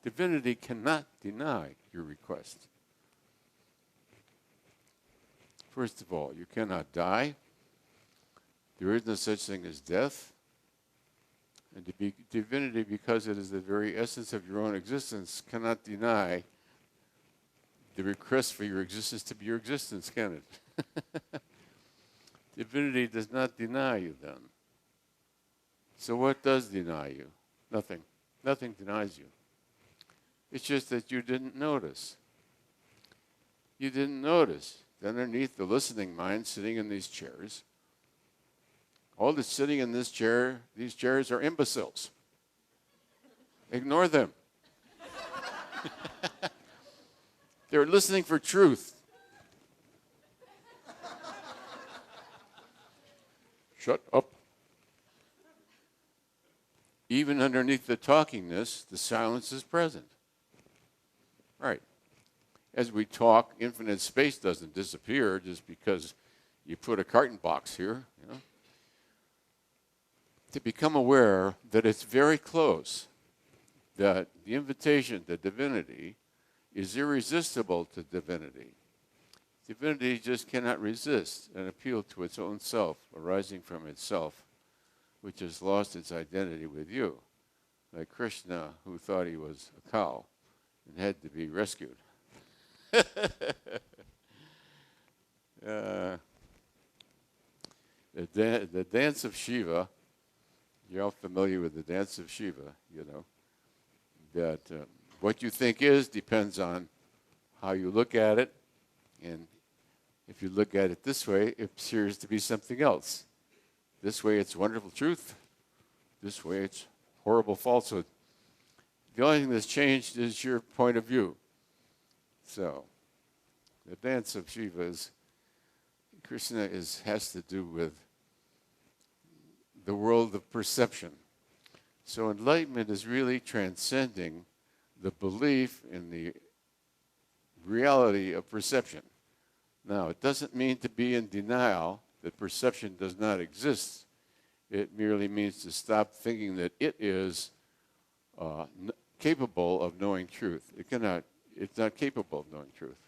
Divinity cannot deny your request. First of all, you cannot die. There is no such thing as death. And divinity, because it is the very essence of your own existence, cannot deny the request for your existence to be your existence, can it? Divinity does not deny you then. So what does deny you? Nothing. Nothing denies you. It's just that you didn't notice. You didn't notice that underneath the listening mind sitting in these chairs, all that's sitting in these chairs are imbeciles. Ignore them. They're listening for truth. Shut up. Even underneath the talkingness, the silence is present. Right. As we talk, infinite space doesn't disappear just because you put a carton box here, you know. To become aware that it's very close, that the invitation to divinity is irresistible to divinity. Divinity just cannot resist an appeal to its own self, arising from itself, which has lost its identity with you, like Krishna, who thought he was a cow and had to be rescued. The dance of Shiva, you're all familiar with the dance of Shiva, you know, that what you think is depends on how you look at it, and if you look at it this way, it appears to be something else. This way it's wonderful truth. This way it's horrible falsehood. The only thing that's changed is your point of view. So, the dance of Shiva is, Krishna has to do with the world of perception. So enlightenment is really transcending the belief in the reality of perception. Now, it doesn't mean to be in denial that perception does not exist. It merely means to stop thinking that it is capable of knowing truth. It's not capable of knowing truth.